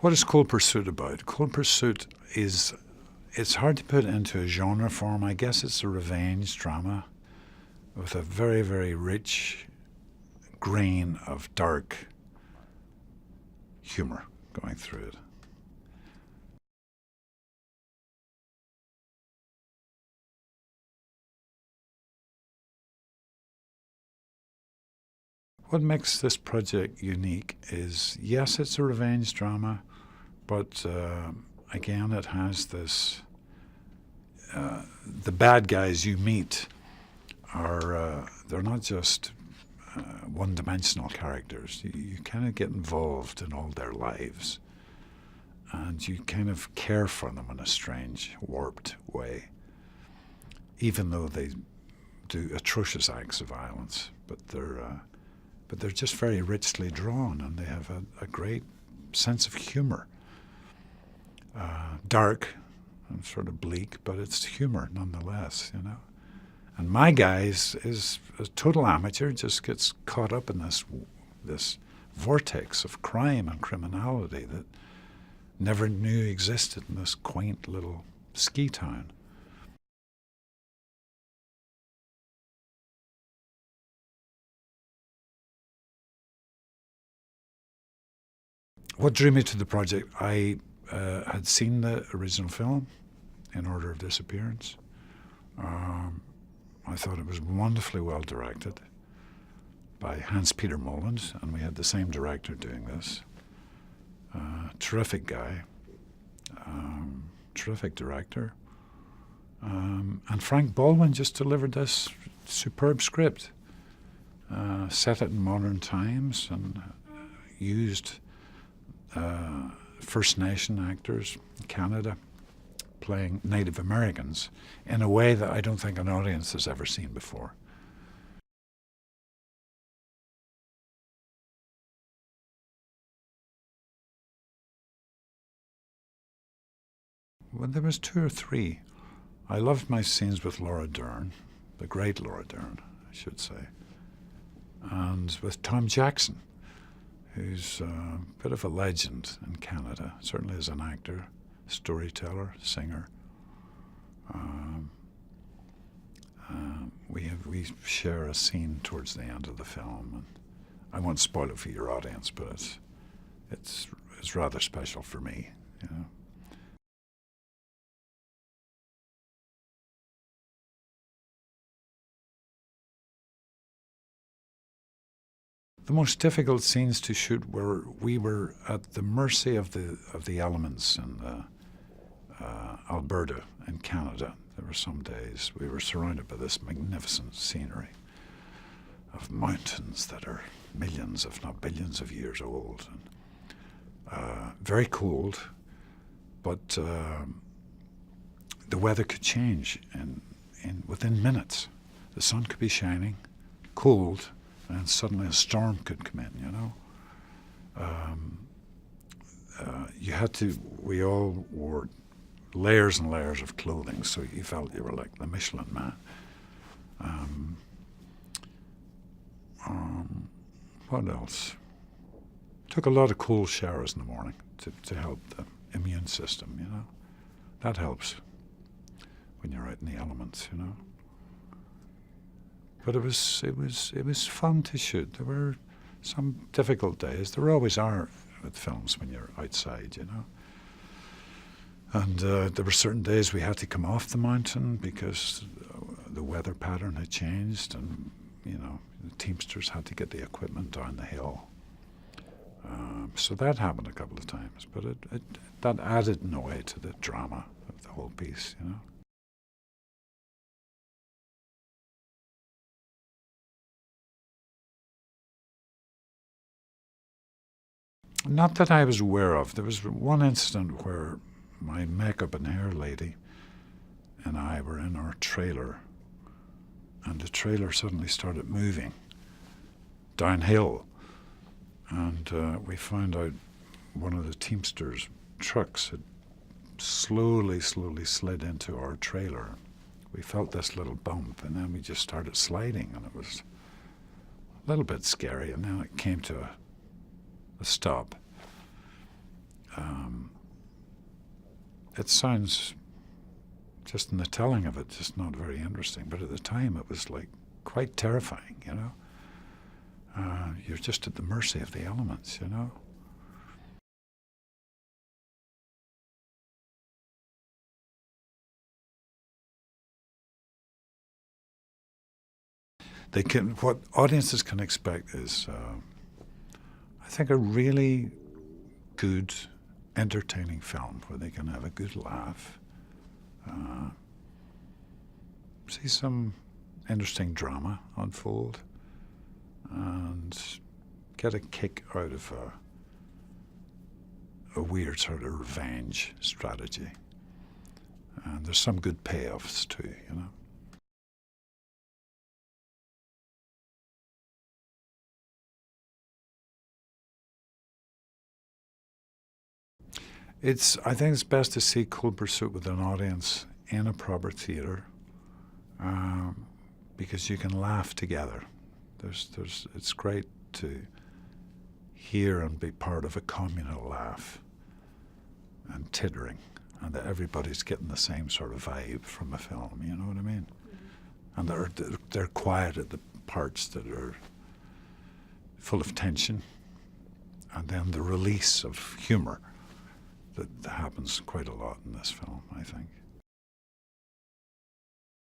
What is Cold Pursuit about? Cold Pursuit is, it's hard to put into a genre form. I guess it's a revenge drama with a very, very rich grain of dark humor going through it. What makes this project unique is, yes, it's a revenge drama, but again, it has this, the bad guys you meet are, they're not just one-dimensional characters. You kind of get involved in all their lives, and you kind of care for them in a strange, warped way, even though they do atrocious acts of violence. But they're just very richly drawn, and they have a great sense of humor. Dark and sort of bleak, but it's humor nonetheless, you know. And my guy is a total amateur, just gets caught up in this vortex of crime and criminality that never knew existed in this quaint little ski town. What drew me to the project, I had seen the original film, In Order of Disappearance. I thought it was wonderfully well directed by Hans-Peter Moland, and we had the same director doing this. Terrific guy, terrific director. And Frank Baldwin just delivered this superb script, set it in modern times, and used First Nation actors in Canada playing Native Americans in a way that I don't think an audience has ever seen before. Well, there was 2 or 3. I loved my scenes with Laura Dern, the great Laura Dern, I should say, and with Tom Jackson, who's a bit of a legend in Canada, certainly as an actor, storyteller, singer. We share a scene towards the end of the film, and I won't spoil it for your audience, but it's rather special for me, you know. The most difficult scenes to shoot were, we were at the mercy of the elements in Alberta in Canada. There were some days we were surrounded by this magnificent scenery of mountains that are millions, if not billions of years old. And, very cold, but the weather could change within minutes. The sun could be shining, cold, and suddenly a storm could come in, you know. We all wore layers and layers of clothing, so you felt you were like the Michelin Man. What else? Took a lot of cold showers in the morning to help the immune system, you know. That helps when you're out in the elements, you know. But it was fun to shoot. There were some difficult days. There always are with films when you're outside, you know. And there were certain days we had to come off the mountain because the weather pattern had changed, and you know, the Teamsters had to get the equipment down the hill. So that happened a couple of times, but that added in a way to the drama of the whole piece, you know. Not that I was aware of. There was one incident where my makeup and hair lady and I were in our trailer, and the trailer suddenly started moving downhill, and we found out one of the Teamsters' trucks had slowly slid into our trailer. We felt this little bump, and then we just started sliding, and it was a little bit scary, and then it came to a stop. it sounds, just in the telling of it, just not very interesting. But at the time, it was like quite terrifying, you know. You're just at the mercy of the elements, you know. What audiences can expect is, I think, a really good, entertaining film where they can have a good laugh, see some interesting drama unfold, and get a kick out of a weird sort of revenge strategy. And there's some good payoffs too, you know. I think it's best to see Cold Pursuit with an audience in a proper theatre, because you can laugh together. It's great to hear and be part of a communal laugh and tittering, and that everybody's getting the same sort of vibe from a film. You know what I mean? And they're quiet at the parts that are full of tension, and then the release of humour that happens quite a lot in this film, I think.